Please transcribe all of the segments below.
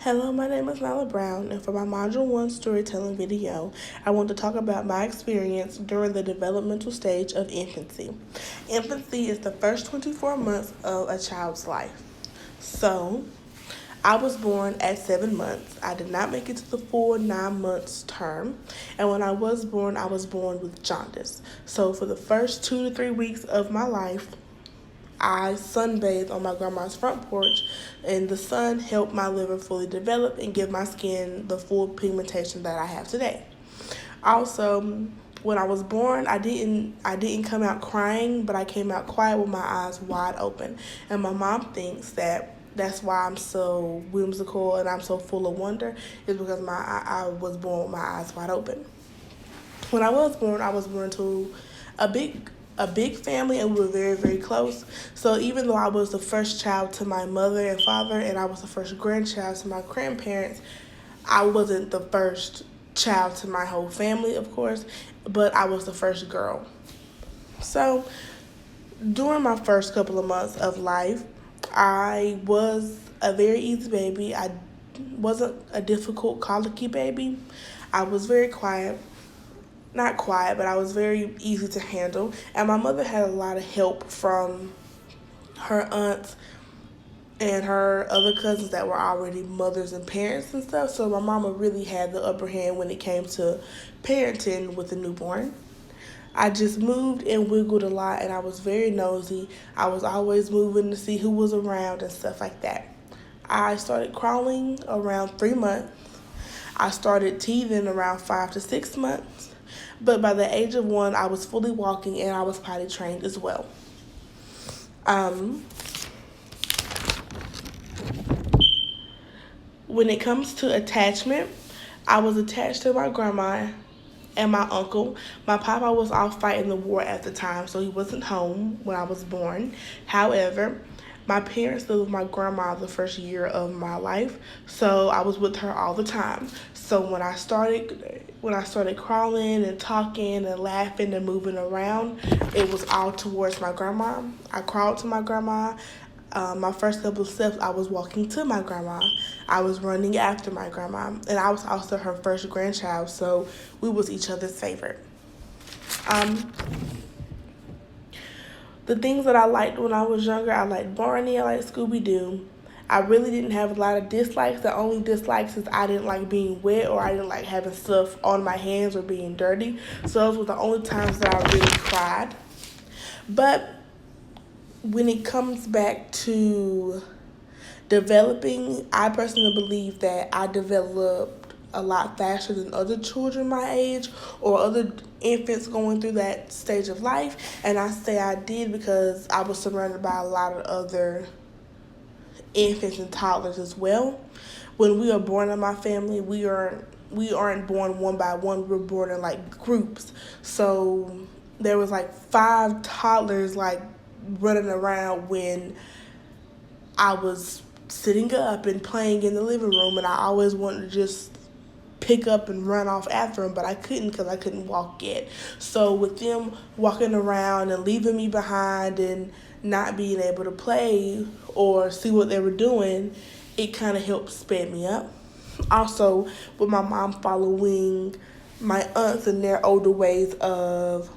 Hello, my name is Nyla Brown, and for my Module 1 storytelling video, I want to talk about my experience during the developmental stage of infancy. Infancy is the first 24 months of a child's life. So, I was born at 7 months. I did not make it to the full 9 months term, and when I was born with jaundice. So, for the first 2 to 3 weeks of my life, I sunbathed on my grandma's front porch, and the sun helped my liver fully develop and give my skin the full pigmentation that I have today. Also, when I was born, I didn't come out crying, but I came out quiet with my eyes wide open. And my mom thinks that that's why I'm so whimsical and I'm so full of wonder, is because I was born with my eyes wide open. When I was born to a big family, and we were very, very close. So even though I was the first child to my mother and father, and I was the first grandchild to my grandparents, I wasn't the first child to my whole family, of course, but I was the first girl. So during my first couple of months of life, I was a very easy baby. I wasn't a difficult colicky baby. I was very quiet, not quiet, but I was very easy to handle. And my mother had a lot of help from her aunts and her other cousins that were already mothers and parents and stuff. So my mama really had the upper hand when it came to parenting with a newborn. I just moved and wiggled a lot, and I was very nosy. I was always moving to see who was around and stuff like that. I started crawling around 3 months. I started teething around 5 to 6 months. But by the age of 1, I was fully walking and I was potty trained as well. When it comes to attachment, I was attached to my grandma and my uncle. My papa was off fighting the war at the time, so he wasn't home when I was born. However, my parents lived with my grandma the first year of my life, so I was with her all the time. So when I started crawling and talking and laughing and moving around, it was all towards my grandma. I crawled to my grandma. My first couple of steps, I was walking to my grandma. I was running after my grandma, and I was also her first grandchild, so we was each other's favorite. Um, the things that I liked when I was younger, I liked Barney, I liked Scooby-Doo. I really didn't have a lot of dislikes. The only dislikes is I didn't like being wet, or I didn't like having stuff on my hands or being dirty. So those were the only times that I really cried. But when it comes back to developing, I personally believe that I developed a lot faster than other children my age or other infants going through that stage of life. And I say I did because I was surrounded by a lot of other infants and toddlers as well. When we are born in my family, we aren't born one by one. We're born in like groups. So there was like 5 toddlers like running around when I was sitting up and playing in the living room, and I always wanted to just pick up and run off after them, but I couldn't because I couldn't walk yet. So with them walking around and leaving me behind and not being able to play or see what they were doing, it kind of helped sped me up. Also, with my mom following my aunts and their older ways of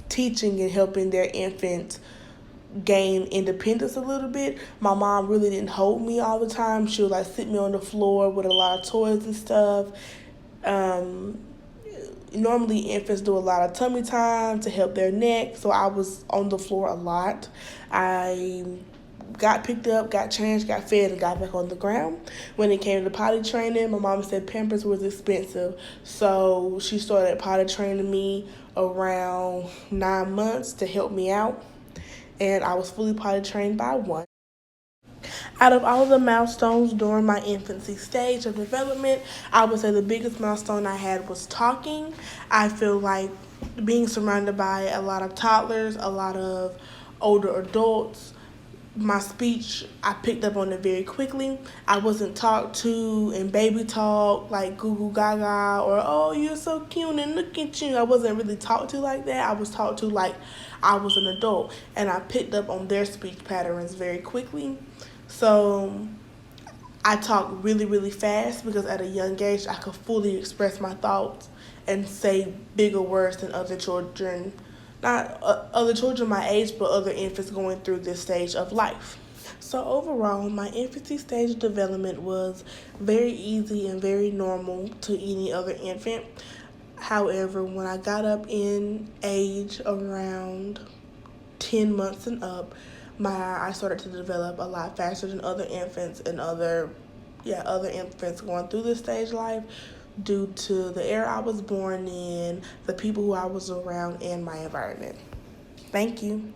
teaching and helping their infants gain independence a little bit. My mom really didn't hold me all the time. She would like sit me on the floor with a lot of toys and stuff. Normally infants do a lot of tummy time to help their neck, so I was on the floor a lot. I got picked up, got changed, got fed, and got back on the ground. When it came to potty training, my mom said Pampers was expensive, so she started potty training me around 9 months to help me out, and I was fully potty trained by 1. Out of all of the milestones during my infancy stage of development, I would say the biggest milestone I had was talking. I feel like being surrounded by a lot of toddlers, a lot of older adults, my speech, I picked up on it very quickly. I wasn't talked to in baby talk like goo goo gaga or oh you're so cute and look at you. I wasn't really talked to like that. I was talked to like I was an adult, and I picked up on their speech patterns very quickly. So I talk really, really fast because at a young age I could fully express my thoughts and say bigger words than other children, not other children my age, but other infants going through this stage of life. So overall, my infancy stage development was very easy and very normal to any other infant. However, when I got up in age around 10 months and up, my I started to develop a lot faster than other infants and other infants going through this stage life due to the era I was born in, the people who I was around, and my environment. Thank you.